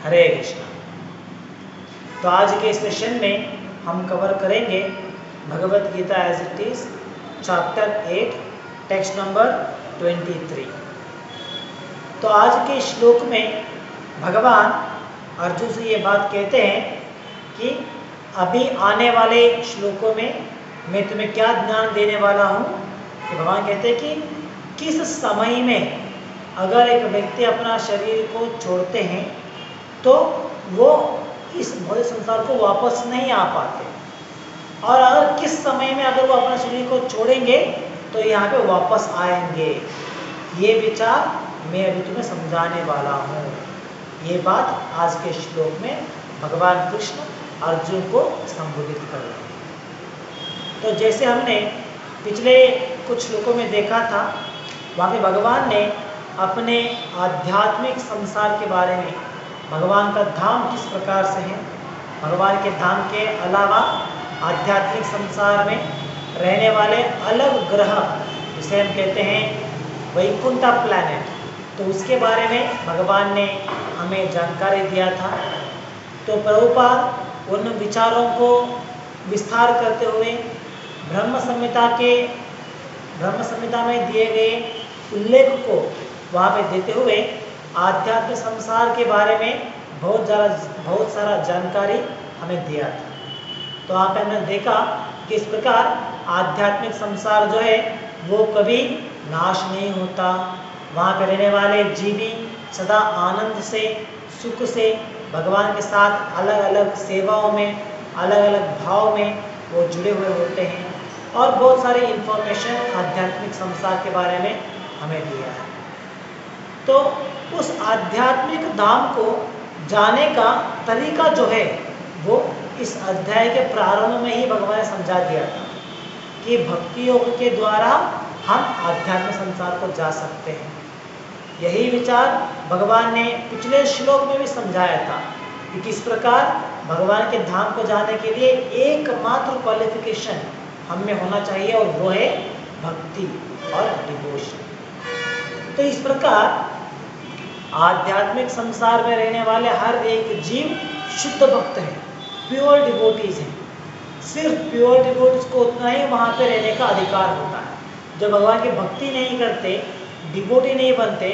हरे कृष्णा। तो आज के सेशन में हम कवर करेंगे Bhagavad Gita as it is, chapter 8, text number 23। तो आज के श्लोक में भगवान अर्जुन से ये बात कहते हैं कि अभी आने वाले श्लोकों में मैं तुम्हें क्या ज्ञान देने वाला हूँ। कि भगवान कहते हैं कि किस समय में अगर एक व्यक्ति अपना शरीर को छोड़ते हैं तो वो इस भौतिक संसार को वापस नहीं आ पाते, और अगर किस समय में अगर वो अपना शरीर को छोड़ेंगे तो यहाँ पे वापस आएंगे। ये विचार मैं अभी तुम्हें समझाने वाला हूँ। ये बात आज के श्लोक में भगवान कृष्ण अर्जुन को संबोधित कर रहे हैं। तो जैसे हमने पिछले कुछ श्लोकों में देखा था, वहाँ पे भगवान ने अपने आध्यात्मिक संसार के बारे में, भगवान का धाम किस प्रकार से है, भगवान के धाम के अलावा आध्यात्मिक संसार में रहने वाले अलग ग्रह, जिसे हम कहते हैं वैकुंठ प्लैनेट, तो उसके बारे में भगवान ने हमें जानकारी दिया था। तो प्रभुपाद उन विचारों को विस्तार करते हुए ब्रह्म संहिता में दिए गए उल्लेख को वहाँ पे देते हुए आध्यात्मिक संसार के बारे में बहुत सारा जानकारी हमें दिया था। तो यहाँ पे हमने देखा कि इस प्रकार आध्यात्मिक संसार जो है वो कभी नाश नहीं होता। वहाँ पे रहने वाले जीवी सदा आनंद से, सुख से भगवान के साथ अलग अलग सेवाओं में, अलग अलग भाव में वो जुड़े हुए होते हैं, और बहुत सारी इंफॉर्मेशन आध्यात्मिक संसार के बारे में हमें दिया है। तो उस आध्यात्मिक धाम को जाने का तरीका जो है वो इस अध्याय के प्रारंभ में ही भगवान ने समझा दिया था कि भक्ति योग के द्वारा हम आध्यात्मिक संसार को जा सकते हैं। यही विचार भगवान ने पिछले श्लोक में भी समझाया था कि किस प्रकार भगवान के धाम को जाने के लिए एकमात्र क्वालिफिकेशन हम में होना चाहिए, और वो है भक्ति और डिवोशन। तो इस प्रकार आध्यात्मिक संसार में रहने वाले हर एक जीव शुद्ध भक्त है, प्योर डिवोटीज है। सिर्फ प्योर डिवोटीज को उतना ही वहाँ पे रहने का अधिकार होता है। जो भगवान की भक्ति नहीं करते, डिवोटी नहीं बनते,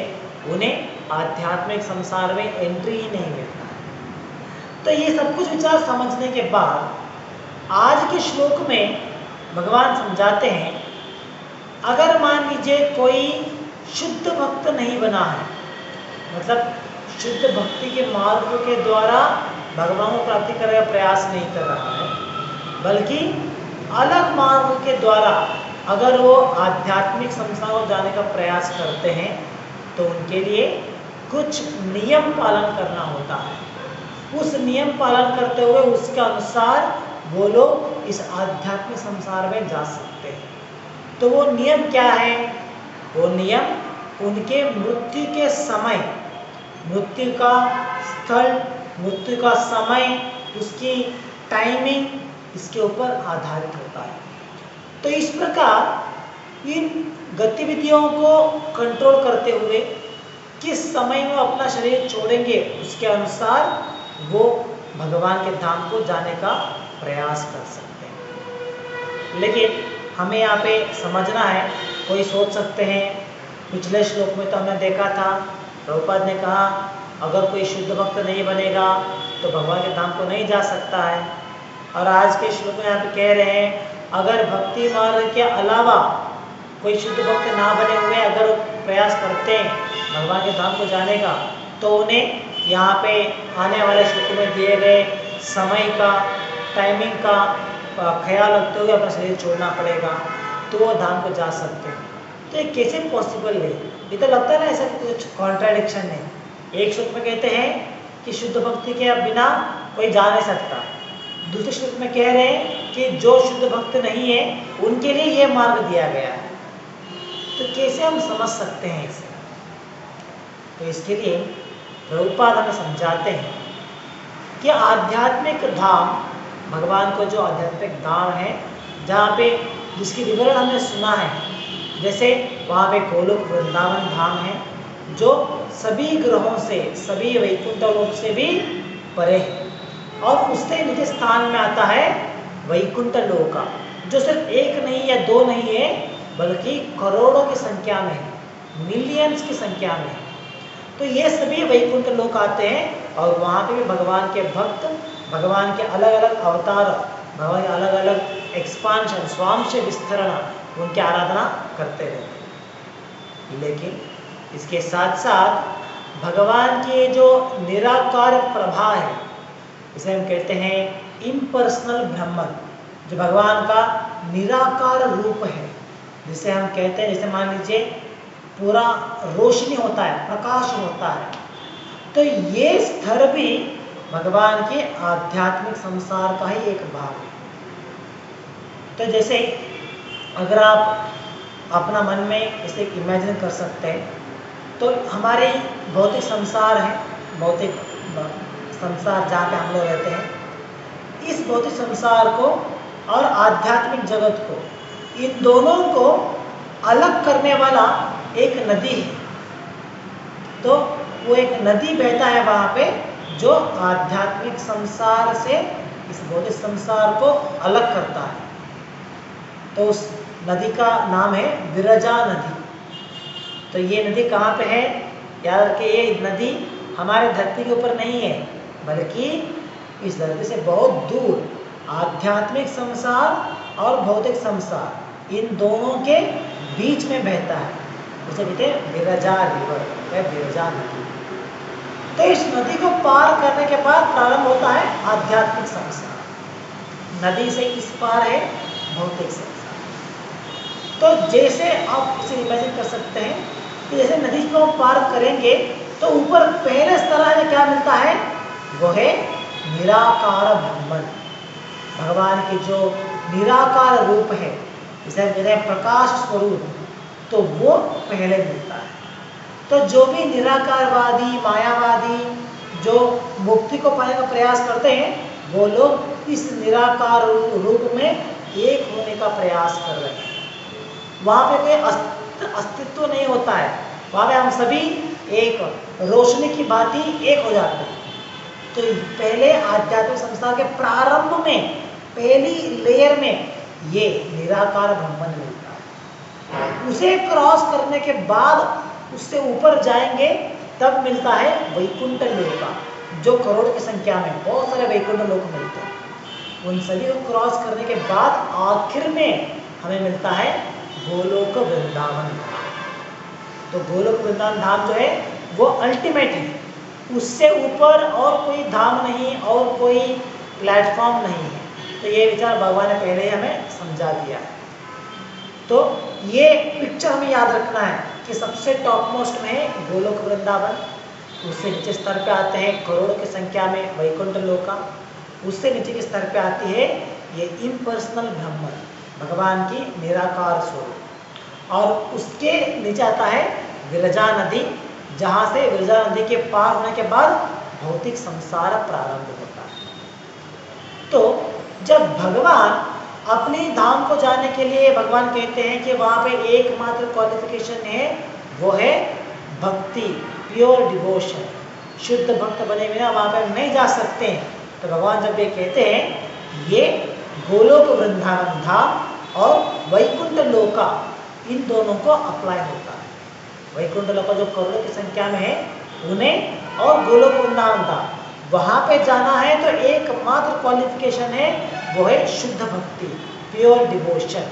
उन्हें आध्यात्मिक संसार में एंट्री ही नहीं मिलता है। तो ये सब कुछ विचार समझने के बाद आज के श्लोक में भगवान समझाते हैं, अगर मान लीजिए कोई शुद्ध भक्त नहीं बना है, मतलब शुद्ध भक्ति के मार्ग के द्वारा भगवान को प्राप्ति करने का प्रयास नहीं कर रहा है, बल्कि अलग मार्ग के द्वारा अगर वो आध्यात्मिक संसार को जाने का प्रयास करते हैं तो उनके लिए कुछ नियम पालन करना होता है। उस नियम पालन करते हुए उसके अनुसार वो लोग इस आध्यात्मिक संसार में जा सकते हैं। तो वो नियम क्या है? वो नियम उनके मृत्यु के समय, मृत्यु का स्थल, मृत्यु का समय, उसकी टाइमिंग, इसके ऊपर आधारित होता है। तो इस प्रकार इन गतिविधियों को कंट्रोल करते हुए किस समय में अपना शरीर छोड़ेंगे, उसके अनुसार वो भगवान के धाम को जाने का प्रयास कर सकते हैं। लेकिन हमें यहाँ पे समझना है, कोई सोच सकते हैं पिछले श्लोक में तो हमने देखा था प्रभुपाद ने कहा अगर कोई शुद्ध भक्त नहीं बनेगा तो भगवान के धाम को नहीं जा सकता है, और आज के श्लोक में यहाँ पे कह रहे हैं अगर भक्ति मार्ग के अलावा कोई शुद्ध भक्त ना बने हुए अगर प्रयास करते हैं भगवान के धाम को जाने का, तो उन्हें यहाँ पे आने वाले श्लोक में दिए गए समय का, टाइमिंग का ख्याल रखते हुए अपना शरीर छोड़ना पड़ेगा, तो वो धाम को जा सकते हैं। तो ये कैसे पॉसिबल है? ये तो लगता है ना ऐसा कुछ कॉन्ट्राडिक्शन है। एक श्लोक में कहते हैं कि शुद्ध भक्ति के बिना कोई जा नहीं सकता, दूसरे श्लोक में कह रहे हैं कि जो शुद्ध भक्त नहीं है उनके लिए यह मार्ग दिया गया है। तो कैसे हम समझ सकते हैं इसे? तो इसके लिए प्रभुपाद हमें समझाते हैं कि आध्यात्मिक धाम, भगवान को जो आध्यात्मिक धाम है जहाँ पे जिसकी विवरण हमने सुना है, जैसे वहाँ पे गोलोक वृंदावन धाम है, जो सभी ग्रहों से, सभी वैकुंठ लोक से भी परे है। और उससे निज स्थान में आता है वैकुंठ लोक का, जो सिर्फ एक नहीं या दो नहीं है, बल्कि करोड़ों की संख्या में है, मिलियंस की संख्या में है। तो ये सभी वैकुंठ लोक आते हैं और वहाँ पे भी भगवान के भक्त भगवान के अलग अलग अवतार, भगवान के अलग अलग एक्सपांशन, स्वांश विस्तरण, उनकी आराधना करते रहते। लेकिन इसके साथ साथ भगवान के जो निराकार प्रभा है, इसे हम कहते हैं इम्पर्सनल ब्रह्मन, जो भगवान का निराकार रूप है, जिसे हम कहते हैं, जैसे मान लीजिए पूरा रोशनी होता है, प्रकाश होता है, तो ये स्तर भी भगवान के आध्यात्मिक संसार का ही एक भाग है। तो जैसे अगर आप अपना मन में इसे इमेजिन कर सकते हैं, तो हमारे भौतिक संसार है, भौतिक संसार जहाँ पे हम लोग रहते हैं, इस भौतिक संसार को और आध्यात्मिक जगत को, इन दोनों को अलग करने वाला एक नदी है। तो वो एक नदी बहता है वहाँ पे, जो आध्यात्मिक संसार से इस भौतिक संसार को अलग करता है। तो उस नदी का नाम है विरजा नदी। तो ये नदी कहाँ पे है? याद रखिए, ये नदी हमारे धरती के ऊपर नहीं है, बल्कि इस धरती से बहुत दूर आध्यात्मिक संसार और भौतिक संसार, इन दोनों के बीच में बहता है। उसे कहते हैं विरजा रिवर या विरजा नदी। तो इस नदी को पार करने के बाद प्रारंभ होता है आध्यात्मिक संसार। नदी से इस पार है भौतिक संसार। तो जैसे आप इसे इमेजिन कर सकते हैं कि जैसे नदी को पार करेंगे तो ऊपर पहले स्तर में क्या मिलता है? वो है निराकार ब्रह्मन, भगवान के जो निराकार रूप है, जिसे हम कहते हैं प्रकाश स्वरूप, तो वो पहले मिलता है। तो जो भी निराकारवादी, मायावादी जो मुक्ति को पाने का प्रयास करते हैं, वो लोग इस निराकार रूप में एक होने का प्रयास कर रहे हैं। वहाँ पे कोई अस्तित्व नहीं होता है, वहाँ पे हम सभी एक रोशनी की भांति एक हो जाते हैं। तो पहले आध्यात्मिक संसार के प्रारंभ में, पहली लेयर में ये निराकार ब्रह्मन मिलता है। उसे क्रॉस करने के बाद उससे ऊपर जाएंगे तब मिलता है वैकुंठ लोक, जो करोड़ की संख्या में बहुत सारे वैकुंठ लोक मिलते हैं। उन सभी को क्रॉस करने के बाद आखिर में हमें मिलता है गोलोक वृंदावन धाम। तो गोलोक वृंदावन धाम जो है वो अल्टीमेट है, उससे ऊपर और कोई धाम नहीं और कोई प्लेटफॉर्म नहीं है। तो ये विचार भगवान ने पहले ही हमें समझा दिया। तो ये पिक्चर हमें याद रखना है कि सबसे टॉप मोस्ट में है गोलोक वृंदावन, उससे नीचे स्तर पे आते हैं करोड़ों की संख्या में वैकुंठ लोका, उससे नीचे के स्तर पे आती है ये इम्पर्सनल ब्रह्मन, भगवान की निराकार स्वरूप, और उसके नीचे आता है विरजा नदी, जहाँ से विरजा नदी के पार होने के बाद भौतिक संसार प्रारंभ होता है। तो जब भगवान अपने धाम को जाने के लिए, भगवान कहते हैं कि वहाँ पे एकमात्र क्वालिफिकेशन है, वो है भक्ति, प्योर डिवोशन। शुद्ध भक्त बने बिना वहाँ पे नहीं जा सकते हैं। तो भगवान जब ये कहते हैं, ये गोलोक वृंदावन धाम और वैकुंठ लोका, इन दोनों को अप्लाई होता है। वैकुंठ लोका जो करोड़ों की संख्या में है उन्हें, और गोलोक वृंदावन धाम, वहाँ पे जाना है तो एकमात्र क्वालिफिकेशन है, वो है शुद्ध भक्ति, प्योर डिवोशन।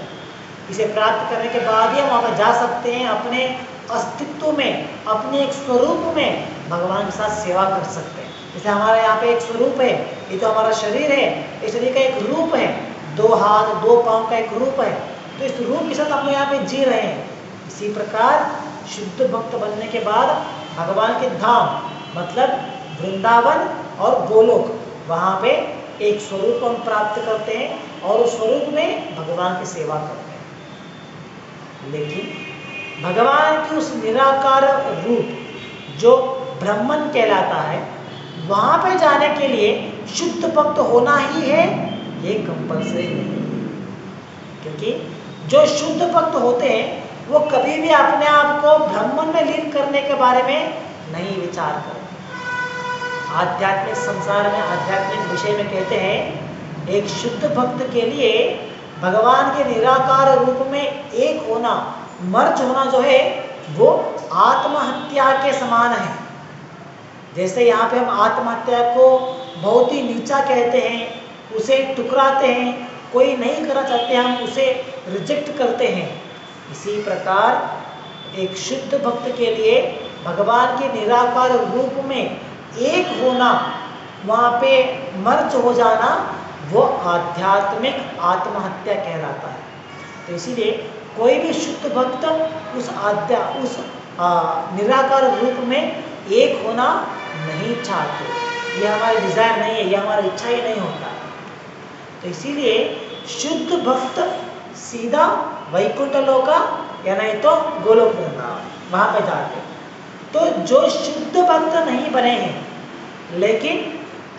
इसे प्राप्त करने के बाद ही हम वहाँ पर जा सकते हैं, अपने अस्तित्व में, अपने एक स्वरूप में भगवान के साथ सेवा कर सकते हैं। जैसे हमारे यहाँ पे एक स्वरूप है, ये तो हमारा शरीर है, इस शरीर का एक रूप है, 2 हाथ 2 पाँव का एक रूप है, तो इस रूप के साथ हम यहाँ पे जी रहे हैं। इसी प्रकार शुद्ध भक्त बनने के बाद भगवान के धाम मतलब वृंदावन और गोलोक, वहाँ पे एक स्वरूप हम प्राप्त करते हैं और उस स्वरूप में भगवान की सेवा करते हैं। लेकिन भगवान की उस निराकार रूप जो ब्रह्मन कहलाता है, वहाँ पे जाने के लिए शुद्ध भक्त होना ही है, ये कंपल्सरी नहीं है। क्योंकि जो शुद्ध भक्त होते हैं वो कभी भी अपने आप को ब्रह्मन में लीन करने के बारे में नहीं विचार करते। आध्यात्मिक संसार में, आध्यात्मिक विषय में कहते हैं एक शुद्ध भक्त के लिए भगवान के निराकार रूप में एक होना, मर्ज होना जो है वो आत्महत्या के समान है। जैसे यहाँ पे हम आत्महत्या को बहुत ही नीचा कहते हैं, उसे ठुकराते हैं, कोई नहीं करना चाहते हम उसे रिजेक्ट करते हैं, इसी प्रकार एक शुद्ध भक्त के लिए भगवान के निराकार रूप में एक होना, वहाँ पे मर्ज हो जाना, वो आध्यात्मिक आत्महत्या कहलाता है। तो इसीलिए कोई भी शुद्ध भक्त उस निराकार रूप में एक होना नहीं चाहते। ये हमारी डिजायर नहीं है, ये हमारी इच्छा ही नहीं होता। तो इसीलिए शुद्ध भक्त सीधा वैकुंठ लोका या नहीं तो गोलोक वृंदावन वहां पे जाते। तो जो शुद्ध भक्त नहीं बने हैं लेकिन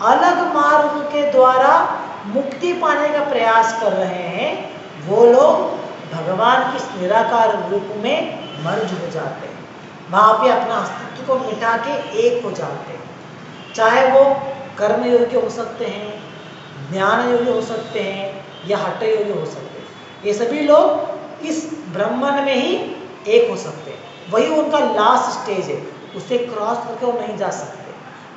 अलग मार्ग के द्वारा मुक्ति पाने का प्रयास कर रहे हैं, वो लोग भगवान के निराकार रूप में मर्ज हो जाते हैं, वहां पे अपना अस्तित्व को मिटा के एक हो जाते हैं। चाहे वो कर्म योग्य हो सकते हैं, ज्ञान योग्य हो सकते हैं या हठ योग्य हो सकते हैं। ये सभी लोग इस ब्रह्मन में ही एक हो सकते हैं। वही उनका लास्ट स्टेज है, उसे क्रॉस करके वो नहीं जा सकते।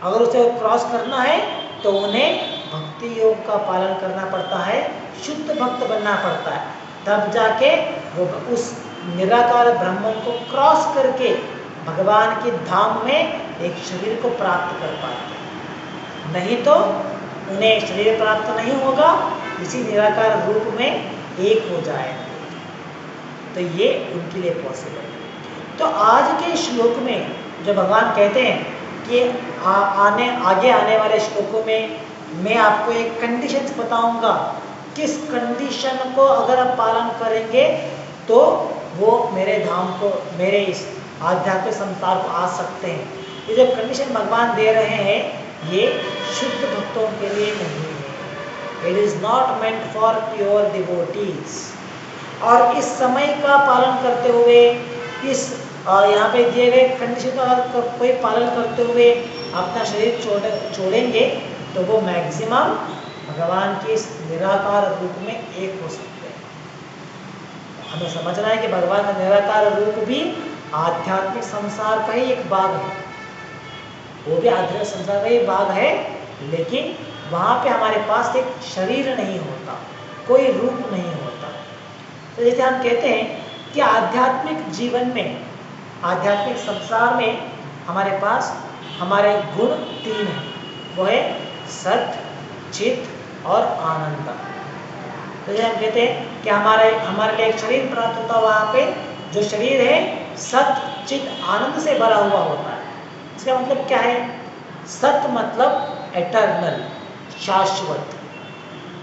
अगर उसे क्रॉस करना है तो उन्हें भक्ति योग का पालन करना पड़ता है, शुद्ध भक्त बनना पड़ता है, तब जाके वो उस निराकार ब्रह्मन को क्रॉस करके भगवान के धाम में एक शरीर को प्राप्त कर पाते हैं। नहीं तो उन्हें शरीर प्राप्त नहीं होगा, इसी निराकार रूप में एक हो जाएंगे। तो ये उनके लिए पॉसिबल है। तो आज के श्लोक में जो भगवान कहते हैं कि आगे आने वाले श्लोकों में मैं आपको एक कंडीशन बताऊंगा, किस कंडीशन को अगर आप पालन करेंगे तो वो मेरे धाम को, मेरे इस आध्यात्मिक संसार को आ सकते हैं। ये जो कंडीशन भगवान दे रहे हैं ये शुद्ध भक्तों के लिए नहीं है। It is not meant for pure devotees. और इस समय का पालन करते हुए, इस यहाँ पे दिए गए कंडीशन का अगर कोई पालन करते हुए अपना शरीर छोड़ेंगे तो वो मैक्सिमम भगवान के इस निराकार रूप में एक हो सकते हैं। हमें समझना है कि भगवान का निराकार रूप भी आध्यात्मिक संसार का ही एक भाग है, वो भी आध्यात्मिक संसार का ही भाग है, लेकिन वहाँ पे हमारे पास एक शरीर नहीं होता, कोई रूप नहीं होता। तो जैसे हम कहते हैं कि आध्यात्मिक जीवन में, आध्यात्मिक संसार में हमारे पास हमारे गुण तीन हैं, वो है सत, चित और आनंद। तो जैसे हम कहते हैं कि हमारे लिए एक शरीर प्राप्त होता है, वहाँ पे जो शरीर है सत चित आनंद से भरा हुआ होता है। इसका मतलब क्या है? सत मतलब एटर्नल, शाश्वत।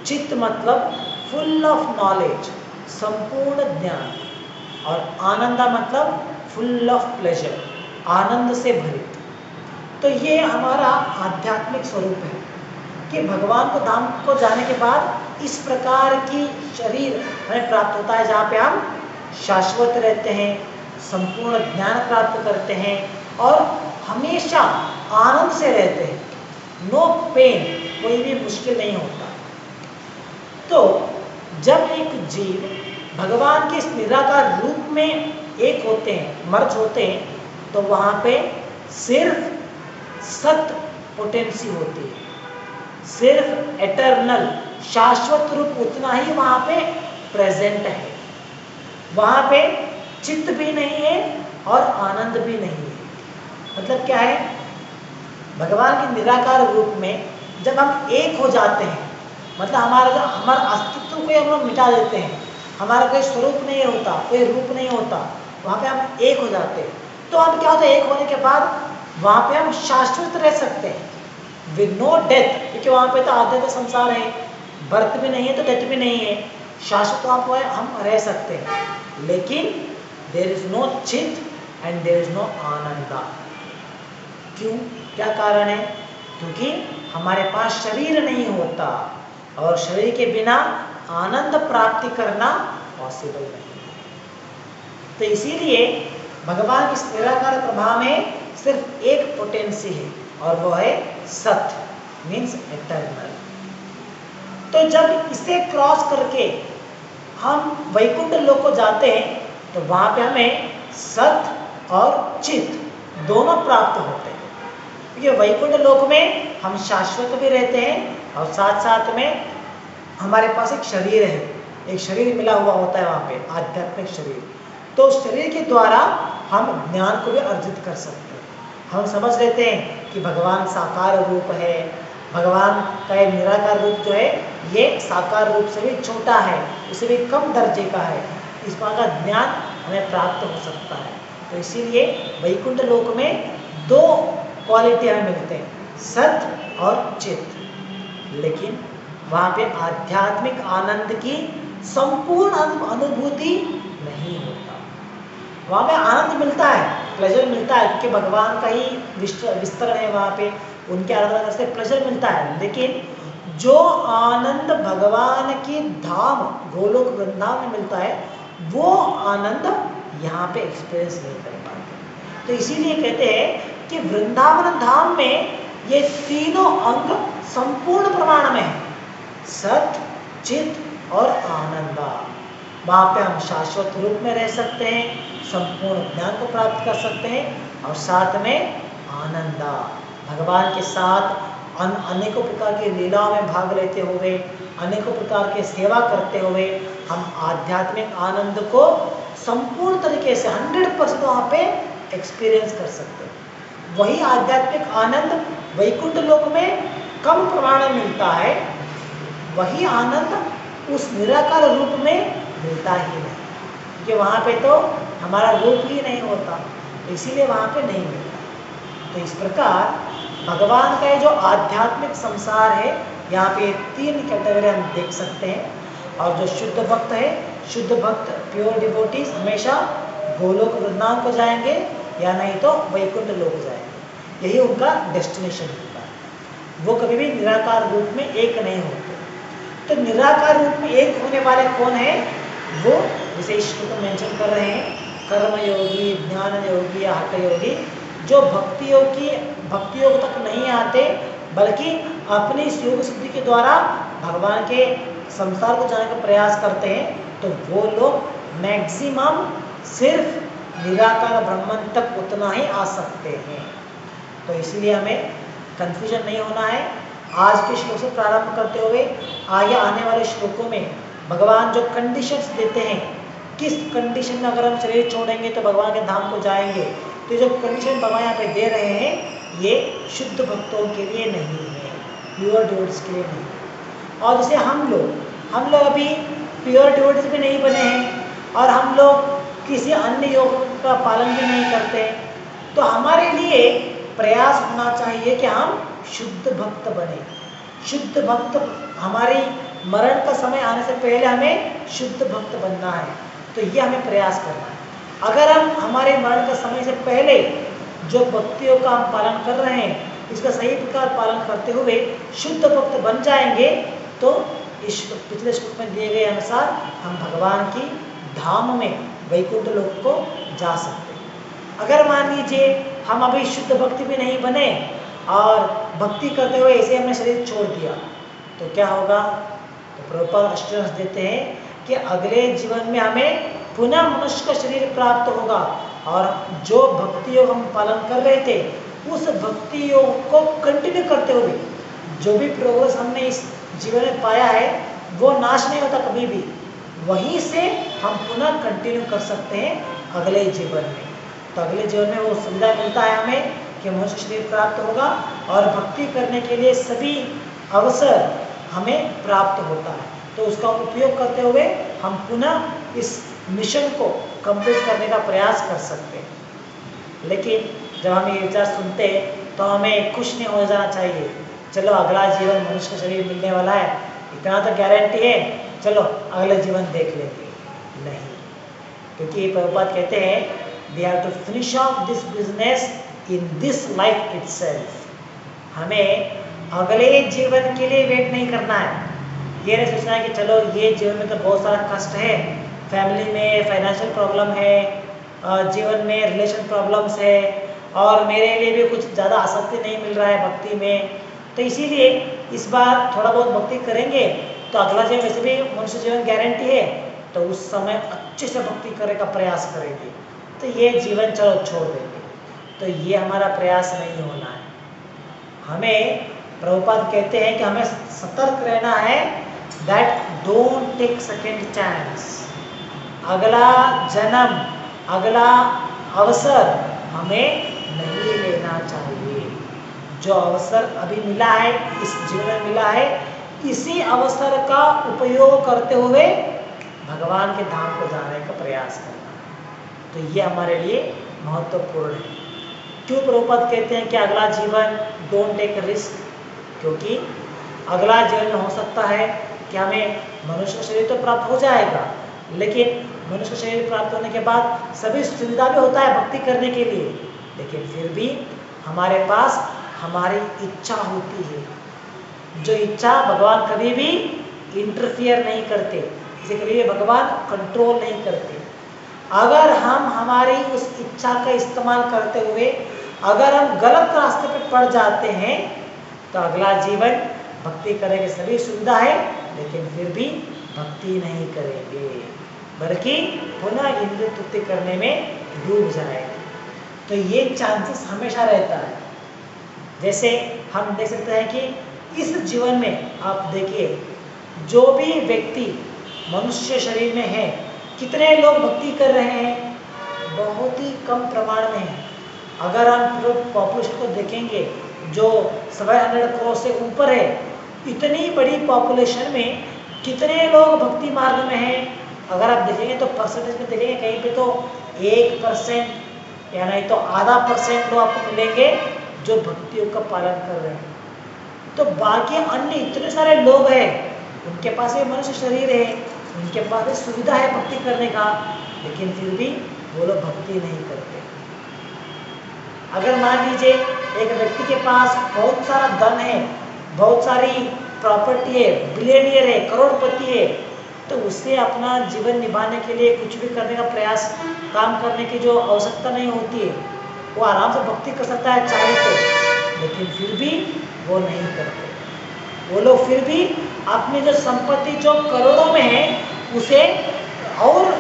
चित मतलब फुल ऑफ नॉलेज, संपूर्ण ज्ञान। और आनंद मतलब फुल ऑफ प्लेजर, आनंद से भरित। तो ये हमारा आध्यात्मिक स्वरूप है कि भगवान को धाम को जाने के बाद इस प्रकार की शरीर हमें प्राप्त होता है, जहाँ पे हम शाश्वत रहते हैं, संपूर्ण ज्ञान प्राप्त करते हैं और हमेशा आनंद से रहते हैं। नो पेन, कोई भी मुश्किल नहीं होता। तो जब एक जीव भगवान के इस निराकार रूप में एक होते हैं, मर्ज होते हैं, तो वहाँ पे सिर्फ सत पोटेंसी होती है, सिर्फ एटर्नल शाश्वत रूप उतना ही वहाँ पे प्रेजेंट है। वहाँ पे चित्त भी नहीं है और आनंद भी नहीं है। मतलब क्या है? भगवान के निराकार रूप में जब हम एक हो जाते हैं, मतलब हमारा अस्तित्व को हम लोग मिटा देते हैं, हमारा कोई स्वरूप नहीं होता, कोई रूप नहीं होता, वहाँ पे हम एक हो जाते हैं। तो हम क्या होता है, एक होने के बाद वहाँ पे हम शाश्वत रह सकते हैं विद नो डेथ, क्योंकि वहाँ पे तो आध्यात्मिक संसार है, बर्थ भी नहीं है तो डेथ भी नहीं है, शाश्वत वहाँ पे हम रह सकते हैं। लेकिन देयर इज नो चित एंड देयर इज नो आनंद। क्यों? क्या कारण है? क्योंकि हमारे पास शरीर नहीं होता और शरीर के बिना आनंद प्राप्ति करना पॉसिबल नहीं है। तो इसीलिए भगवान के इस निराकार प्रभाव में सिर्फ एक पोटेंसी है और वो है सत्य मीन्स एटर्नल। तो जब इसे क्रॉस करके हम वैकुंठ लोक को जाते हैं तो वहां पे हमें सत्य और चित दोनों प्राप्त होते हैं, क्योंकि वैकुंठ लोक में हम शाश्वत भी रहते हैं और साथ साथ में हमारे पास एक शरीर है, एक शरीर मिला हुआ होता है वहाँ पे, आध्यात्मिक शरीर। तो उस शरीर के द्वारा हम ज्ञान को भी अर्जित कर सकते हैं। हम समझ लेते हैं कि भगवान साकार रूप है, भगवान का ये निराकार रूप जो है ये साकार रूप से भी छोटा है, उससे भी कम दर्जे का है। इस बात का ज्ञान हमें प्राप्त हो सकता है। तो इसीलिए वैकुंठ लोक में दो क्वालिटी हमें मिलते हैं, सत्य और चित्त। लेकिन वहाँ पे आध्यात्मिक आनंद की संपूर्ण अनुभूति नहीं होता। वहाँ पे आनंद मिलता है, प्लेजर मिलता है, क्योंकि भगवान का ही विस्तरण है वहाँ पे, उनके आराधना से प्लेजर मिलता है। लेकिन जो आनंद भगवान की धाम गोलोक वृंदावन में मिलता है वो आनंद यहाँ पे एक्सपीरियंस नहीं कर पाते। तो इसीलिए कहते हैं कि वृंदावन धाम में ये तीनों अंग संपूर्ण प्रमाण में है, सत्य, चित्त और आनंद। वहाँ पे हम शाश्वत रूप में रह सकते हैं, संपूर्ण ज्ञान को प्राप्त कर सकते हैं और साथ में आनंद, भगवान के साथ अनेकों प्रकार की लीलाओं में भाग लेते हुए, अनेकों प्रकार के सेवा करते हुए हम आध्यात्मिक आनंद को संपूर्ण तरीके से 100% वहाँ पे एक्सपीरियंस कर सकते हैं। वही आध्यात्मिक आनंद वैकुंठ लोक में कम प्रमाण में मिलता है, वही आनंद उस निराकार रूप में मिलता ही नहीं, क्योंकि वहाँ पे तो हमारा रूप ही नहीं होता, इसीलिए वहाँ पे नहीं मिलता। तो इस प्रकार भगवान का ये जो आध्यात्मिक संसार है, यहाँ पे 3 कैटेगरी हम देख सकते हैं। और जो शुद्ध भक्त है, शुद्ध भक्त प्योर डिवोटीज हमेशा गोलोक वृंदावन को जाएंगे या नहीं तो वैकुंठ लोक जाएंगे, यही उनका डेस्टिनेशन होता है। वो कभी भी निराकार रूप में एक नहीं होते। तो निराकार रूप में एक होने वाले कौन है? वो जैसे इस श्लोक में मेंशन कर रहे हैं, कर्मयोगी, ज्ञान योगी या हठ योगी, जो भक्ति योग तक नहीं आते बल्कि अपनी इस योग सिद्धि के द्वारा भगवान के संसार को जाने का प्रयास करते हैं, तो वो लोग मैक्सिमम सिर्फ निराकार ब्रह्मन तक उतना ही आ सकते हैं। तो इसलिए हमें कंफ्यूजन नहीं होना है। आज के श्लोक से प्रारंभ करते हुए आगे आने वाले श्लोकों में भगवान जो कंडीशंस देते हैं, किस कंडीशन में अगर हम शरीर छोड़ेंगे तो भगवान के धाम को जाएंगे, तो जो कंडीशन भगवान यहाँ पे दे रहे हैं ये शुद्ध भक्तों के लिए नहीं है, प्योर डिवोटीज के लिए नहीं। और जैसे हम लोग अभी प्योर डिवोटीज भी नहीं बने हैं और हम लोग किसी अन्य योग का पालन भी नहीं करते, तो हमारे लिए प्रयास होना चाहिए कि हम शुद्ध भक्त बने। शुद्ध भक्त, हमारी मरण का समय आने से पहले हमें शुद्ध भक्त बनना है, तो ये हमें प्रयास करना है। अगर हम हमारे मरण का समय से पहले जो भक्तियों का हम पालन कर रहे हैं इसका सही प्रकार पालन करते हुए शुद्ध भक्त बन जाएंगे, तो इस पिछले श्लोक में दिए गए अनुसार हम भगवान की धाम में वैकुंठ लोक को जा सकते हैं। अगर मान लीजिए हम अभी शुद्ध भक्ति भी नहीं बने और भक्ति करते हुए ऐसे हमने शरीर छोड़ दिया, तो क्या होगा? तो प्रभुपाद एश्योरेंस देते हैं कि अगले जीवन में हमें पुनः मनुष्य का शरीर प्राप्त होगा और जो भक्ति योग हम पालन कर रहे थे उस भक्ति योग को कंटिन्यू करते हुए जो भी प्रोग्रेस हमने इस जीवन में पाया है वो नाश नहीं होता कभी भी, वहीं से हम पुनः कंटिन्यू कर सकते हैं अगले जीवन में। तो अगले जीवन में वो सुविधा मिलता है हमें कि मनुष्य शरीर प्राप्त होगा और भक्ति करने के लिए सभी अवसर हमें प्राप्त होता है, तो उसका उपयोग करते हुए हम पुनः इस मिशन को कंप्लीट करने का प्रयास कर सकते हैं। लेकिन जब हम ये विचार सुनते हैं तो हमें खुश नहीं हो जाना चाहिए, चलो अगला जीवन मनुष्य का शरीर मिलने वाला है, इतना तो गारंटी है, चलो अगला जीवन देख लेंगे। नहीं, क्योंकि प्रभुपाद कहते हैं we have to finish off this business in this life itself. हमें अगले जीवन के लिए वेट नहीं करना है, ये नहीं सोचना है कि चलो ये जीवन में तो बहुत सारा कष्ट है, फैमिली में फाइनेंशियल प्रॉब्लम है, जीवन में रिलेशन प्रॉब्लम्स है और मेरे लिए भी कुछ ज़्यादा आसक्ति नहीं मिल रहा है भक्ति में, तो इसीलिए इस बार थोड़ा बहुत भक्ति करेंगे तो अगला जीवन वैसे भी मनुष्य जीवन गारंटी है, तो उस समय अच्छे से भक्ति करने का प्रयास करेंगे, तो ये जीवन चलो छोड़ देंगे। तो ये हमारा प्रयास नहीं होना है। हमें प्रभुपाद कहते हैं कि हमें सतर्क रहना है, that don't take second chance. अगला जन्म, अगला अवसर हमें नहीं लेना चाहिए। जो अवसर अभी मिला है, इस जीवन में मिला है, इसी अवसर का उपयोग करते हुए भगवान के धाम को जाने का प्रयास करना है। तो ये हमारे लिए महत्वपूर्ण है। क्यों प्रभुपाद कहते हैं कि अगला जीवन डोंट टेक रिस्क? क्योंकि अगला जीवन हो सकता है कि हमें मनुष्य शरीर तो प्राप्त हो जाएगा, लेकिन मनुष्य शरीर प्राप्त होने के बाद सभी सुविधा भी होता है भक्ति करने के लिए, लेकिन फिर भी हमारे पास हमारी इच्छा होती है। जो इच्छा भगवान कभी भी इंटरफियर नहीं करते, इसे कभी भी भगवान कंट्रोल नहीं करते। अगर हम हमारी उस इच्छा का इस्तेमाल करते हुए अगर हम गलत रास्ते पर पड़ जाते हैं, तो अगला जीवन भक्ति करने की सभी सुविधा है, लेकिन फिर भी भक्ति नहीं करेंगे, बल्कि पुनः इंद्रिय तृप्ति करने में डूब जाएंगे। तो ये चांसेस हमेशा रहता है। जैसे हम देख सकते हैं कि इस जीवन में आप देखिए, जो भी व्यक्ति मनुष्य शरीर में है, कितने लोग भक्ति कर रहे हैं? बहुत ही कम प्रमाण में है। अगर हम पॉपुलेशन को देखेंगे जो 700 करोड़ से ऊपर है, इतनी बड़ी पॉपुलेशन में कितने लोग भक्ति मार्ग में हैं? अगर आप देखेंगे तो परसेंटेज में देखेंगे, कहीं पे तो 1% या नहीं तो आधा % लोग आपको मिलेंगे जो भक्तियों का पालन कर रहे हैं। तो बाकी अन्य इतने सारे लोग हैं, उनके पास ये मनुष्य शरीर है, उनके पास सुविधा है भक्ति करने का, लेकिन फिर भी वो लोग भक्ति नहीं करते। अगर मान लीजिए एक व्यक्ति के पास बहुत सारा धन है, बहुत सारी प्रॉपर्टी है, बिलियनियर है, करोड़पति है, तो उसे अपना जीवन निभाने के लिए कुछ भी करने का प्रयास, काम करने की जो आवश्यकता नहीं होती है, वो आराम से भक्ति कर सकता है चाहे तो, लेकिन फिर भी वो नहीं करते। वो लोग फिर भी अपनी जो संपत्ति जो करोड़ों में है, उसे और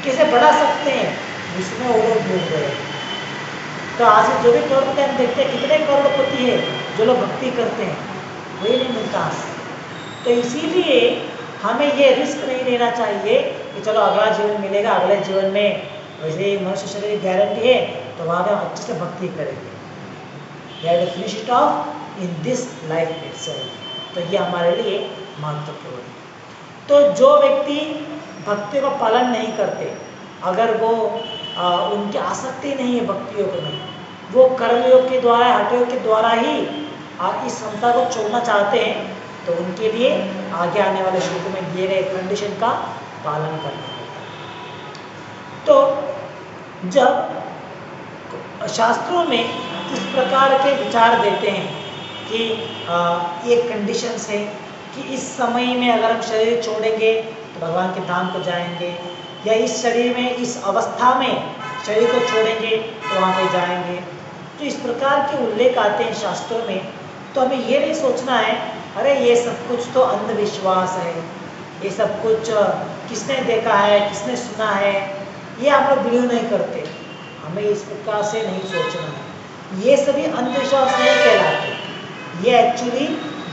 कैसे बढ़ा सकते हैं, उसमें वो लोग डूब गए। तो आज जो भी करोड़पति हम देखते हैं, कितने करोड़पति है जो लोग भक्ति करते हैं, वही नहीं मिलता। तो इसीलिए हमें ये रिस्क नहीं लेना चाहिए कि चलो अगला जीवन मिलेगा, अगले जीवन में वैसे ही मनुष्य शरीर गारंटी है, तो वहाँ पे हम अच्छे से भक्ति करेंगे। We have to finish it off in this life itself। तो ये हमारे लिए महत्वपूर्ण है। तो जो व्यक्ति भक्ति का पालन नहीं करते, अगर वो उनकी आसक्ति नहीं है भक्ति योग में, वो कर्मयोग के द्वारा, हठयोग के द्वारा ही इस संस्था को छोड़ना चाहते हैं, तो उनके लिए आगे आने वाले श्लोकों में दिए गए कंडीशन का पालन करना होगा। तो जब शास्त्रों में इस प्रकार के विचार देते हैं कि ये कंडीशंस है कि इस समय में अगर हम शरीर छोड़ेंगे तो भगवान के धाम को जाएंगे, या इस शरीर में इस अवस्था में शरीर को छोड़ेंगे तो वहाँ पे जाएंगे, तो इस प्रकार के उल्लेख आते हैं शास्त्रों में, तो हमें ये नहीं सोचना है अरे ये सब कुछ तो अंधविश्वास है, ये सब कुछ किसने देखा है, किसने सुना है, ये हम लोग बिलीव नहीं करते। हमें इस प्रकार से नहीं सोचना है। ये सभी अंधविश्वास नहीं कहलाते, ये एक्चुअली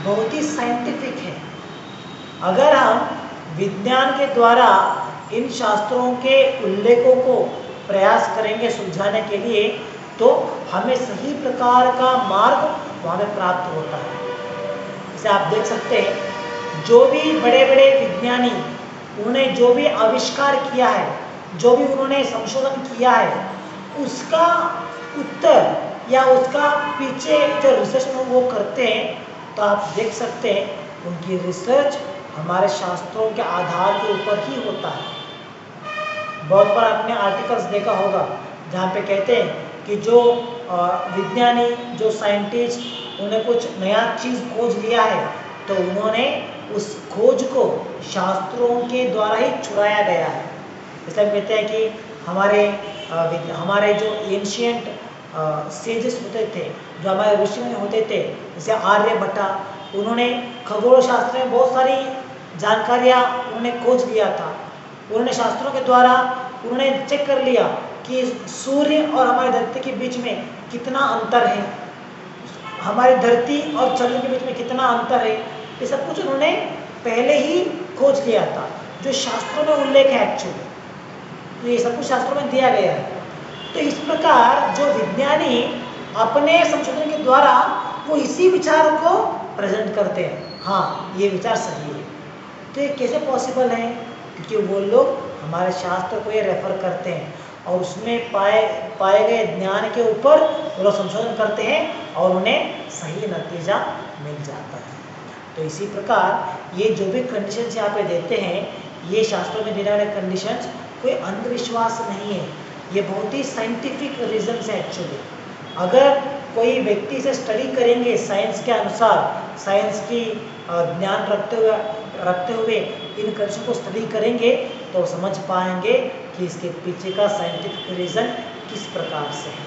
बहुत ही साइंटिफिक है। अगर हम विज्ञान के द्वारा इन शास्त्रों के उल्लेखों को प्रयास करेंगे सुलझाने के लिए, तो हमें सही प्रकार का मार्ग वहाँ में प्राप्त होता है। जैसे आप देख सकते हैं, जो भी बड़े बड़े विज्ञानी, उन्होंने जो भी आविष्कार किया है, जो भी उन्होंने संशोधन किया है, उसका उत्तर या उसका पीछे जो रिसर्च वो करते हैं, तो आप देख सकते हैं उनकी रिसर्च हमारे शास्त्रों के आधार के ऊपर ही होता है। बहुत बार आपने आर्टिकल्स देखा होगा जहाँ पे कहते हैं कि जो विज्ञानी, जो साइंटिस्ट, उन्हें कुछ नया चीज़ खोज लिया है, तो उन्होंने उस खोज को शास्त्रों के द्वारा ही छुड़ाया गया है। जैसे हम कहते हैं कि हमारे हमारे जो एंशियंट सेजेस होते थे, जो हमारे ऋषि मुनि होते थे, जैसे आर्यभट्ट, उन्होंने खगोल शास्त्र में बहुत सारी जानकारियाँ उन्होंने खोज लिया था। उन्होंने शास्त्रों के द्वारा उन्होंने चेक कर लिया कि सूर्य और हमारे धरती के बीच में कितना अंतर है, हमारी धरती और चंद्र के बीच में कितना अंतर है, ये सब कुछ उन्होंने पहले ही खोज लिया था, जो शास्त्रों में उल्लेख है एक्चुअली। तो ये सब कुछ शास्त्रों में दिया गया है। तो इस प्रकार जो विज्ञानी अपने संशोधन के द्वारा वो इसी विचार को प्रेजेंट करते हैं, हाँ ये विचार सही है। तो ये कैसे पॉसिबल है? क्योंकि वो लोग हमारे शास्त्र को ये रेफर करते हैं और उसमें पाए गए ज्ञान के ऊपर वो लोग संशोधन करते हैं और उन्हें सही नतीजा मिल जाता है। तो इसी प्रकार ये जो भी कंडीशंस यहाँ पे देते हैं, ये शास्त्रों में देने वाले कंडीशंस कोई अंधविश्वास नहीं है, ये बहुत ही साइंटिफिक रीजंस है एक्चुअली। अगर कोई व्यक्ति से स्टडी करेंगे साइंस के अनुसार, साइंस की ज्ञान रखते हुए इन कंडीशन को स्टडी करेंगे तो समझ पाएंगे कि इसके पीछे का साइंटिफिक रीज़न किस प्रकार से है।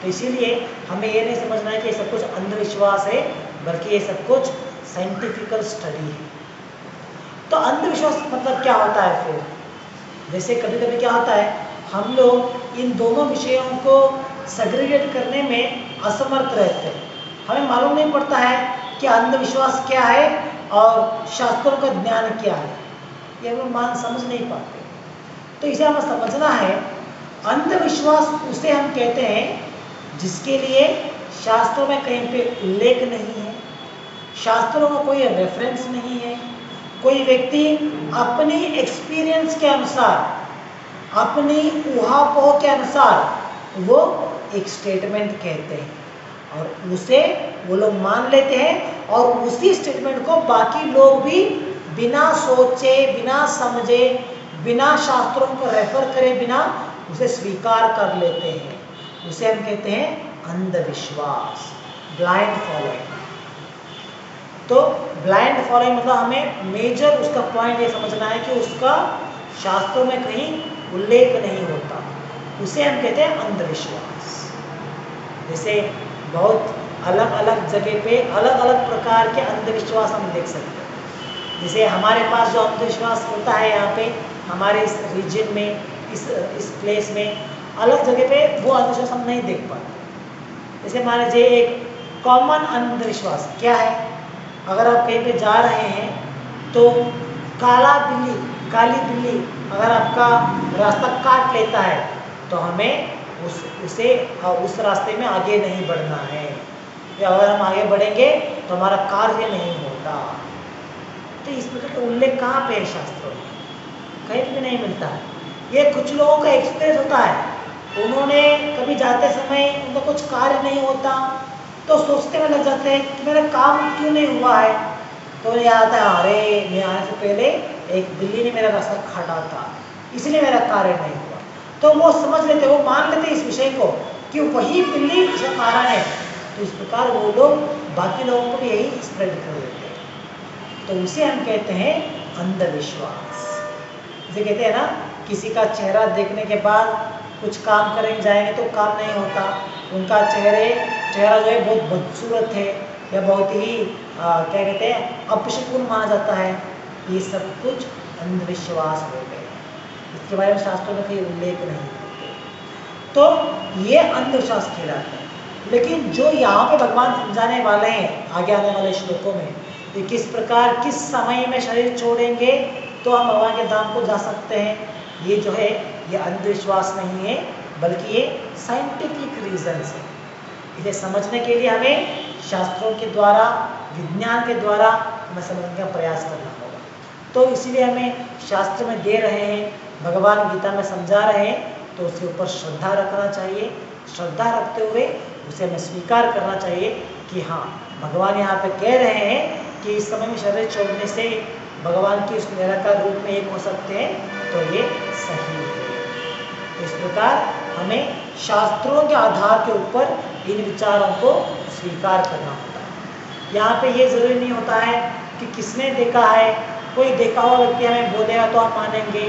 तो इसीलिए हमें ये नहीं समझना है कि ये सब कुछ अंधविश्वास है, बल्कि ये सब कुछ साइंटिफिकल स्टडी है। तो अंधविश्वास मतलब क्या होता है फिर? जैसे कभी कभी क्या होता है, हम लोग इन दोनों विषयों को सेग्रीगेट करने में असमर्थ रहते हैं। हमें मालूम नहीं पड़ता है कि अंधविश्वास क्या है और शास्त्रों का ज्ञान क्या है, ये हम लोग समझ नहीं पाते। तो इसे हमें समझना है, अंधविश्वास उसे हम कहते हैं जिसके लिए शास्त्रों में कहीं पे उल्लेख नहीं है, शास्त्रों में कोई रेफरेंस नहीं है, कोई व्यक्ति अपनी एक्सपीरियंस के अनुसार, अपनी ऊहापोह के अनुसार वो एक स्टेटमेंट कहते हैं और उसे वो लोग मान लेते हैं और उसी स्टेटमेंट को बाकी लोग भी बिना सोचे, बिना समझे, बिना शास्त्रों को रेफर करे बिना उसे स्वीकार कर लेते हैं। उसे हम कहते हैं अंधविश्वास, ब्लाइंड फॉलोइंग। तो ब्लाइंड फॉलोइंग मतलब हमें मेजर उसका पॉइंट ये समझना है कि उसका शास्त्रों में कहीं उल्लेख नहीं होता, उसे हम कहते हैं अंधविश्वास। जैसे बहुत अलग अलग जगह पे अलग अलग प्रकार के अंधविश्वास हम देख सकते हैं। जैसे हमारे पास जो अंधविश्वास होता है यहाँ पे हमारे इस रीजन में, इस प्लेस में, अलग जगह पे वो अंधविश्वास हम नहीं देख पाते। जैसे मान लीजिए एक कॉमन अंधविश्वास क्या है, अगर आप कहीं पे जा रहे हैं तो काली बिल्ली अगर आपका रास्ता काट लेता है तो हमें उस रास्ते में आगे नहीं बढ़ना है, या अगर हम आगे बढ़ेंगे तो हमारा कार्य नहीं होता। तो इस प्रकार का उल्लेख कहाँ पे है शास्त्रों में? कहीं भी नहीं मिलता है। ये कुछ लोगों का एक्सपीरियंस होता है, उन्होंने कभी जाते समय उनका कुछ कार्य नहीं होता तो सोचते में लग जाते हैं कि मेरा काम क्यों नहीं हुआ है। तो याद आता है, अरे मैं आने से पहले एक बिल्ली ने मेरा रास्ता काटा था, इसलिए मेरा कार्य नहीं हुआ। तो वो समझ लेते, वो मान लेते इस विषय को कि वही बिल्ली इसका कारण है। तो इस प्रकार वो लोग बाकी लोगों को भी यही स्प्रेड कर देते हैं। तो उसे हम कहते हैं अंधविश्वास। जैसे कहते हैं ना, किसी का चेहरा देखने के बाद कुछ काम करेंगे जाएंगे तो काम नहीं होता, उनका चेहरा जो है बहुत बदसूरत है या बहुत ही क्या कहते हैं अपशकुन माना जाता है। ये सब कुछ अंधविश्वास हो गए, इसके बारे में शास्त्रों में कोई उल्लेख नहीं करते, तो ये अंधविश्वास कहलाता है। लेकिन जो यहाँ पे भगवान समझाने वाले हैं आगे आने वाले श्लोकों में, ये किस प्रकार किस समय में शरीर छोड़ेंगे तो हम भगवान के धाम को जा सकते हैं, ये जो है ये अंधविश्वास नहीं है, बल्कि ये साइंटिफिक रीजंस है। इसे समझने के लिए हमें शास्त्रों के द्वारा, विज्ञान के द्वारा हमें समझने का प्रयास करना होगा। तो इसीलिए हमें शास्त्र में दे रहे हैं, भगवान गीता में समझा रहे हैं, तो उसके ऊपर श्रद्धा रखना चाहिए। श्रद्धा रखते हुए उसे हमें स्वीकार करना चाहिए कि हाँ, भगवान यहाँ पे कह रहे हैं कि इस समय में शरीर छोड़ने से भगवान की उस निराकार रूप में एक हो सकते हैं, तो ये सही है। तो इस प्रकार हमें शास्त्रों के आधार के ऊपर इन विचारों को स्वीकार करना होता है। यहाँ पे ये जरूरी नहीं होता है कि किसने देखा है, कोई देखा हुआ व्यक्ति हमें बोलेगा तो हम मानेंगे,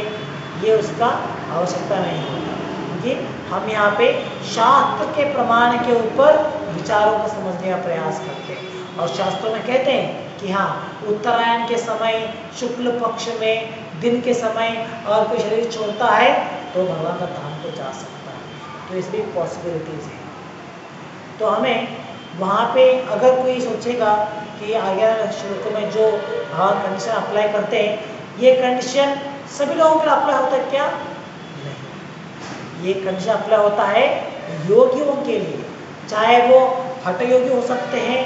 ये उसका आवश्यकता नहीं होता। लेकिन हम यहाँ पे शास्त्र के प्रमाण के ऊपर विचारों को समझने का प्रयास करते हैं। और शास्त्रों में कहते हैं कि हाँ, उत्तरायण के समय शुक्ल पक्ष में दिन के समय अगर कोई शरीर छोड़ता है तो भगवान का धाम को जा सकता है। तो इसलिए पॉसिबिलिटीज है। तो हमें वहाँ पे अगर कोई सोचेगा कि आगे श्लोकों में जो कंडीशन अप्लाई करते हैं, ये कंडीशन सभी लोगों के लिए अप्लाई होता है क्या? नहीं, ये कंडीशन अप्लाई होता है योगियों के लिए। चाहे वो हठ योगी हो सकते हैं,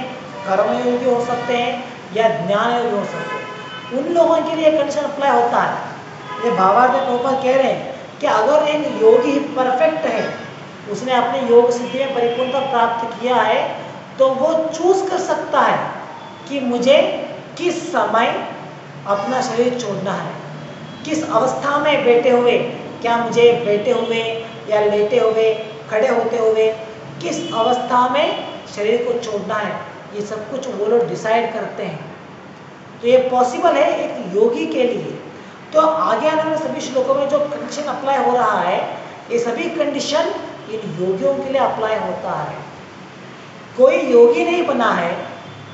कर्म योगी हो सकते हैं, या ज्ञान योगी हो सकते हैं, उन लोगों के लिए कंडीशन अप्लाई होता है। ये भावार्थ में प्रभुपाद कह रहे हैं कि अगर एक योगी परफेक्ट है, उसने अपने योग सिद्धि में परिपूर्णता प्राप्त किया है, तो वो चूज कर सकता है कि मुझे किस समय अपना शरीर छोड़ना है, किस अवस्था में बैठे हुए, क्या मुझे बैठे हुए या लेटे हुए, खड़े होते हुए, किस अवस्था में शरीर को छोड़ना है, ये सब कुछ वो लोग डिसाइड करते हैं। तो ये पॉसिबल है एक योगी के लिए। तो आगे आने वाले सभी श्लोकों में जो कंडीशन अप्लाई हो रहा है, ये सभी कंडीशन इन योगियों के लिए अप्लाई होता है। कोई योगी नहीं बना है,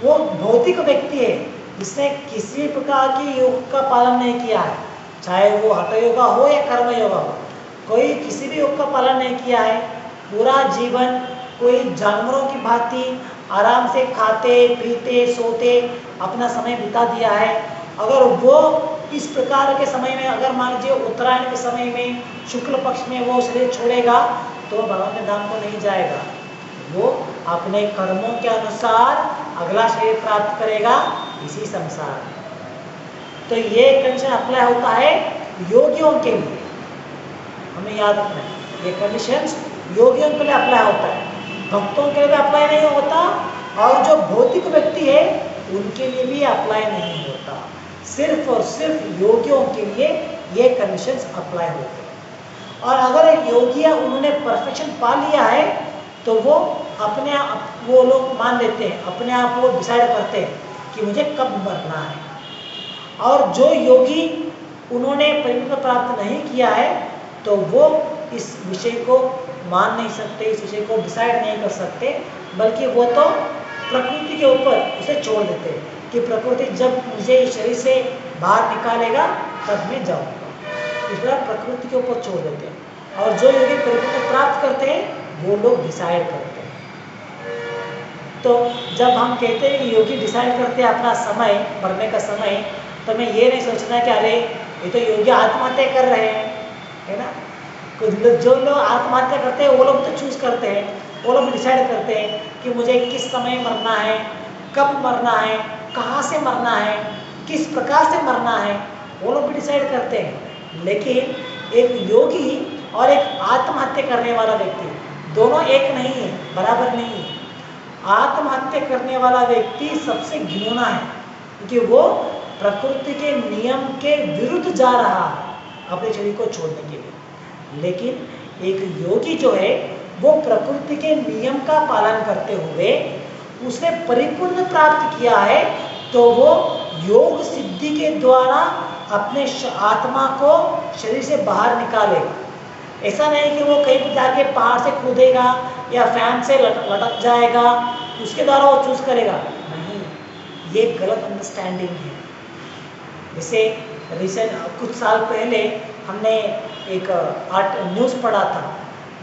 वो भौतिक व्यक्ति है जिसने किसी प्रकार की योग का पालन नहीं किया है, चाहे वो हठ योगा हो या कर्म योगा हो, कोई किसी भी योग का पालन नहीं किया है। पूरा जीवन कोई जानवरों की भांति आराम से खाते पीते सोते अपना समय बिता दिया है। अगर वो इस प्रकार के समय में, अगर मान लीजिए उत्तरायण के समय में शुक्ल पक्ष में वो शरीर छोड़ेगा, तो भगवान के धाम को नहीं जाएगा। वो अपने कर्मों के अनुसार अगला शरीर प्राप्त करेगा इसी संसार में। तो ये कंडीशन अप्लाई होता है योगियों के लिए, हमें याद रखना है। ये कंडीशंस योगियों के लिए अप्लाई होता है, भक्तों के लिए भी अप्लाई नहीं होता, और जो भौतिक व्यक्ति है उनके लिए भी अप्लाई नहीं होता। सिर्फ और सिर्फ योगियों के लिए ये कंडीशंस अप्लाई होते हैं। और अगर एक योगी है, उन्होंने परफेक्शन पा लिया है, तो वो अपने आप, वो लोग मान लेते हैं, अपने आप वो डिसाइड करते हैं कि मुझे कब मरना है। और जो योगी उन्होंने परिपूर्णता प्राप्त नहीं किया है, तो वो इस विषय को मान नहीं सकते, इस विषय को डिसाइड नहीं कर सकते, बल्कि वो तो प्रकृति के ऊपर उसे छोड़ देते हैं कि प्रकृति जब मुझे इस शरीर से बाहर निकालेगा तब मैं जाऊँगा। इस तरह प्रकृति के ऊपर छोड़ देते हैं। और जो योगी परिपूर्णता प्राप्त करते हैं वो लोग डिसाइड करते हैं। तो जब हम कहते हैं कि योगी डिसाइड करते हैं अपना समय, मरने का समय, तो मैं ये नहीं सोचना कि अरे ये तो योगी आत्महत्या कर रहे हैं, है ना। कुछ लोग, जो लोग आत्महत्या करते हैं वो लोग तो चूज करते हैं, वो लोग डिसाइड करते हैं कि मुझे किस समय मरना है, कब मरना है, कहाँ से मरना है, किस प्रकार से मरना है, वो लोग भी डिसाइड करते हैं। लेकिन एक योगी और एक आत्महत्या करने वाला व्यक्ति दोनों एक नहीं है, बराबर नहीं है। आत्महत्या करने वाला व्यक्ति सबसे घिनौना है, क्योंकि वो प्रकृति के नियम के विरुद्ध जा रहा है अपने शरीर को छोड़ने के लिए। लेकिन एक योगी जो है वो प्रकृति के नियम का पालन करते हुए उसने परिपूर्ण प्राप्त किया है, तो वो योग सिद्धि के द्वारा अपने आत्मा को शरीर से बाहर निकालेगा। ऐसा नहीं कि वो कहीं पर जाके पहाड़ से कूदेगा या फैन से लटक जाएगा, उसके द्वारा वो चूज करेगा, नहीं, ये गलत अंडरस्टैंडिंग है। जैसे रिसेंट कुछ साल पहले हमने एक न्यूज़ पढ़ा था,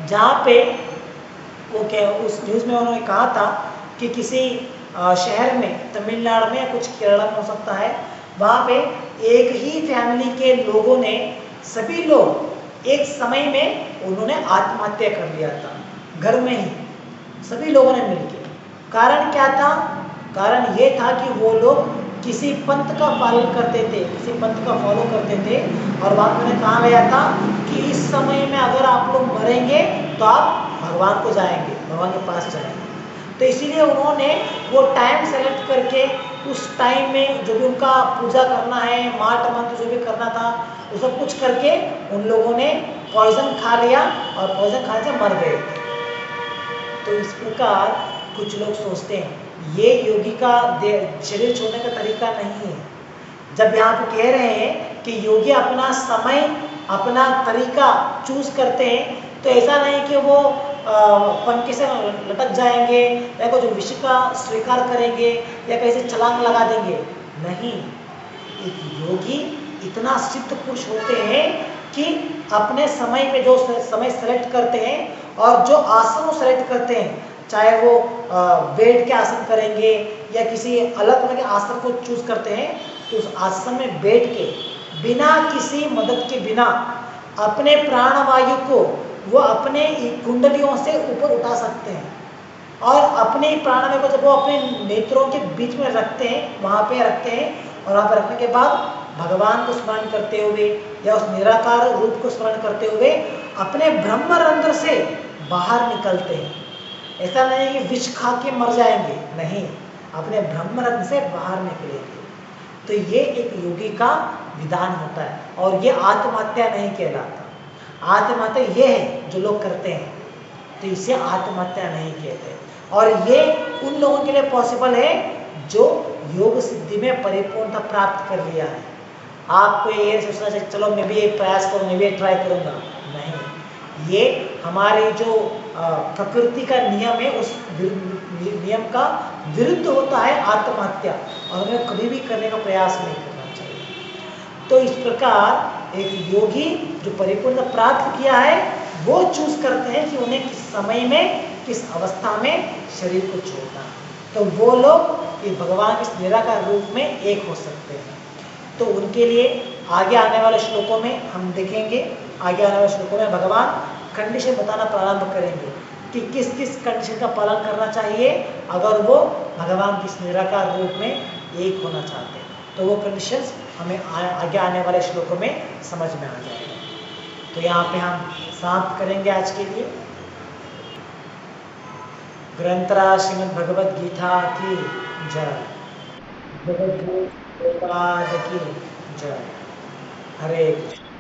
जहाँ पे वो क्या, उस न्यूज़ में उन्होंने कहा था कि किसी शहर में, तमिलनाडु में या कुछ केरला में हो सकता है, वहाँ पे एक ही फैमिली के लोगों ने, सभी लोग एक समय में उन्होंने आत्महत्या कर लिया था, घर में ही सभी लोगों ने मिलकर। कारण क्या था? कारण ये था कि वो लोग किसी पंथ का पालन करते थे, किसी पंथ का फॉलो करते थे, और वहाँ उन्होंने कहा गया था कि इस समय में अगर आप लोग मरेंगे तो आप भगवान को जाएंगे, भगवान के पास जाएंगे। तो इसीलिए उन्होंने वो टाइम सेलेक्ट करके उस टाइम में जो भी उनका पूजा करना है, माट मंत्र जो भी करना था, वो सब कुछ करके उन लोगों ने पॉइजन खा लिया और पॉइजन खाने से मर गए। तो इस प्रकार कुछ लोग सोचते हैं ये योगी का शरीर छोड़ने का तरीका नहीं है। जब यहाँ पे कह रहे हैं कि योगी अपना समय, अपना तरीका चूज करते हैं तो ऐसा नहीं कि वो पंखे से लटक जाएंगे या कुछ विषय का स्वीकार करेंगे या कहीं से छलांग लगा देंगे। नहीं, एक योगी इतना सिद्ध पुरुष होते हैं कि अपने समय में जो समय सेलेक्ट करते हैं और जो आसन वो सेलेक्ट करते हैं, चाहे वो बैठ के आसन करेंगे या किसी अलग तरह के आसन को चूज करते हैं, तो उस आसन में बैठ के बिना किसी मदद के बिना अपने प्राणवायु को वो अपने कुंडलियों से ऊपर उठा सकते हैं और अपने प्राणवायु को जब वो अपने नेत्रों के बीच में रखते हैं, वहां पे रखते हैं और वहां पर रखने के बाद भगवान को स्मरण करते हुए या उस निराकार रूप को स्मरण करते हुए अपने ब्रह्मरंध्र से बाहर निकलते हैं। ऐसा नहीं कि विष खा के मर जाएंगे, नहीं, अपने ब्रह्मरंध्र से बाहर निकलेंगे। तो ये एक योगी का विधान होता है और ये आत्महत्या नहीं कहलाता। आत्महत्या ये है जो लोग करते हैं, तो इसे आत्महत्या नहीं कहते। और ये उन लोगों के लिए पॉसिबल है जो योग सिद्धि में परिपूर्णता प्राप्त कर लिया है। आपको ये सोचना चाहिए चलो मैं भी एक प्रयास करूँ, मैं भी एक ट्राई करूँगा, नहीं, ये हमारे जो प्रकृति का नियम है उस नियम का विरुद्ध होता है आत्महत्या, और हमें कभी भी करने का प्रयास नहीं करना चाहिए। तो इस प्रकार एक योगी जो परिपूर्ण प्राप्त किया है वो चूज करते हैं कि उन्हें किस समय में किस अवस्था में शरीर को छोड़ना, तो वो लोग इस भगवान के इस निराकार रूप में एक हो सकते हैं। तो उनके लिए आगे आने वाले श्लोकों में हम देखेंगे, आगे आने वाले श्लोकों में भगवान कंडीशन बताना प्रारंभ करेंगे कि किस किस कंडीशन का पालन करना चाहिए अगर वो भगवान के इस निराकार रूप में एक होना चाहते हैं। तो वो कंडीशंस हमें आगे आने वाले श्लोकों में समझ में आ जाएगा। तो यहाँ पे हम समाप्त करेंगे आज के लिए। ग्रंथराज श्रीमद् भगवद गीता की जय, जगत गुरु प्रभुपाद की जय। हरे कृष्ण।